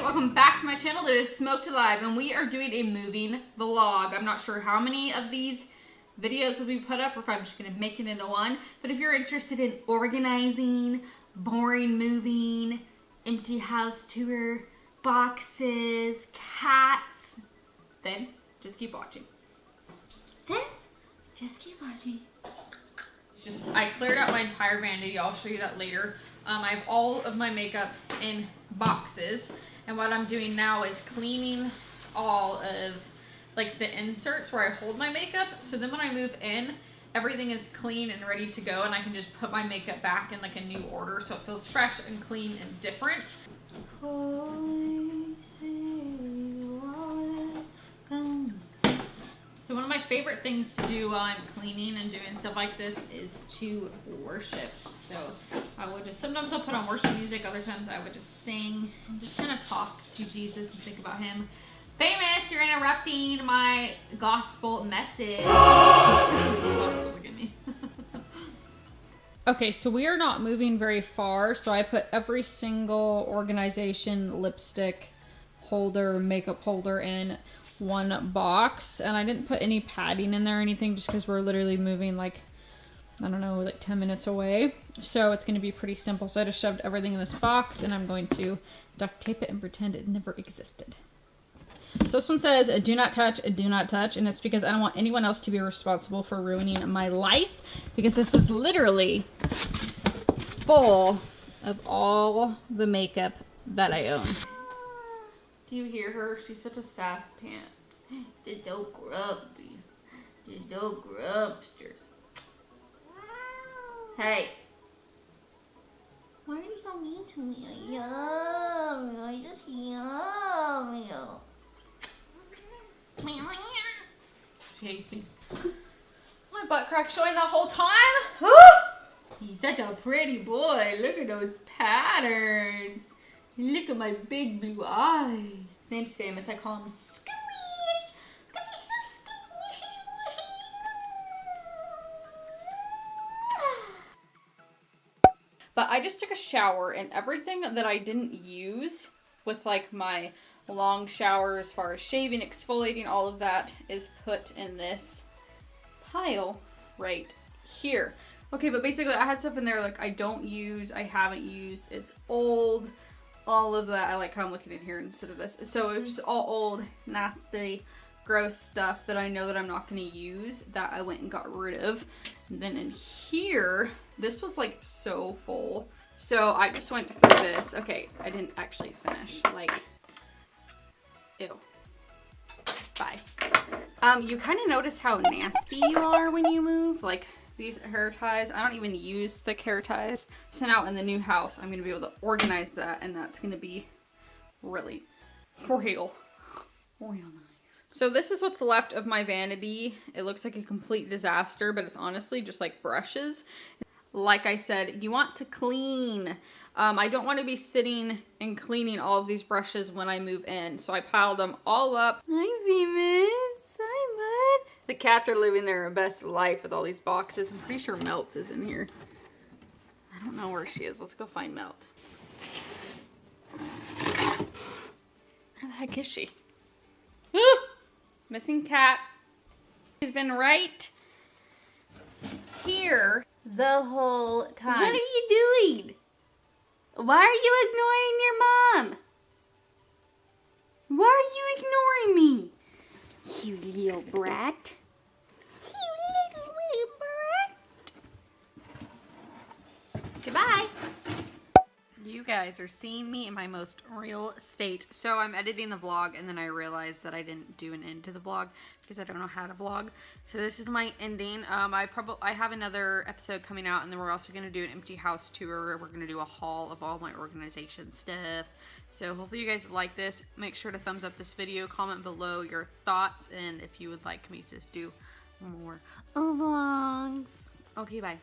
welcome back to my channel. That is Smoked Alive, and we are doing a moving vlog. I'm not sure how many of these videos will be put up or if I'm just going to make it into one, but if you're interested in organizing, boring moving, empty house tour, boxes, cats, then just keep watching. I cleared out my entire vanity. I'll show you that later. I have all of my makeup in boxes, and what I'm doing now is cleaning all of like the inserts where I hold my makeup, so then when I move in, everything is clean and ready to go, and I can just put my makeup back in like a new order so it feels fresh and clean and different. So one of my favorite things to do while I'm cleaning and doing stuff like this is to worship. So I would just, sometimes I'll put on worship music, other times I would just sing and just kind of talk to Jesus and think about him. Famous, you're interrupting my gospel message. Look at me. Okay, so we are not moving very far, so I put every single organization, lipstick holder, makeup holder in one box, and I didn't put any padding in there or anything just because we're literally moving like, I don't know, like 10 minutes away, so it's going to be pretty simple. So I just shoved everything in this box, and I'm going to duct tape it and pretend it never existed. So this one says do not touch, and it's because I don't want anyone else to be responsible for ruining my life, because this is literally full of all the makeup that I own. Do you hear her? She's such a sass pants. The so grubby. The so grubsters. Hey. Why are you so mean to me? I just yum you. She hates me. My butt crack showing the whole time? He's such a pretty boy. Look at those patterns. Look at my big blue eyes. His name's Famous. I call him Squish. But I just took a shower, and everything that I didn't use with like my long shower as far as shaving, exfoliating, all of that is put in this pile right here. Okay, but basically I had stuff in there like I don't use, I haven't used, it's old. All of that, I like how I'm looking in here instead of this. So it was just all old, nasty, gross stuff that I know that I'm not going to use that I went and got rid of. And then in here, this was like so full. So I just went through this. Okay, I didn't actually finish. Like, ew. Bye. You kind of notice how nasty you are when you move. Like, these hair ties, I don't even use thick hair ties. So now in the new house, I'm going to be able to organize that, and that's going to be really real nice. So this is what's left of my vanity. It looks like a complete disaster, but it's honestly just like brushes. Like I said, you want to clean. I don't want to be sitting and cleaning all of these brushes when I move in. So I piled them all up. Hi, Famous. Hi, bud. The cats are living their best life with all these boxes. I'm pretty sure Melt is in here. I don't know where she is. Let's go find Melt. Where the heck is she? Missing cat. She's been right here the whole time. What are you doing? Why are you ignoring your mom? Why are you ignoring me? You little brat. You little brat. Goodbye. You guys are seeing me in my most real state. So I'm editing the vlog, and then I realized that I didn't do an end to the vlog because I don't know how to vlog. So this is my ending. I have another episode coming out, and then we're also going to do an empty house tour. We're going to do a haul of all my organization stuff. So hopefully you guys like this. Make sure to thumbs up this video, comment below your thoughts, and if you would like me to just do more vlogs. Okay, bye.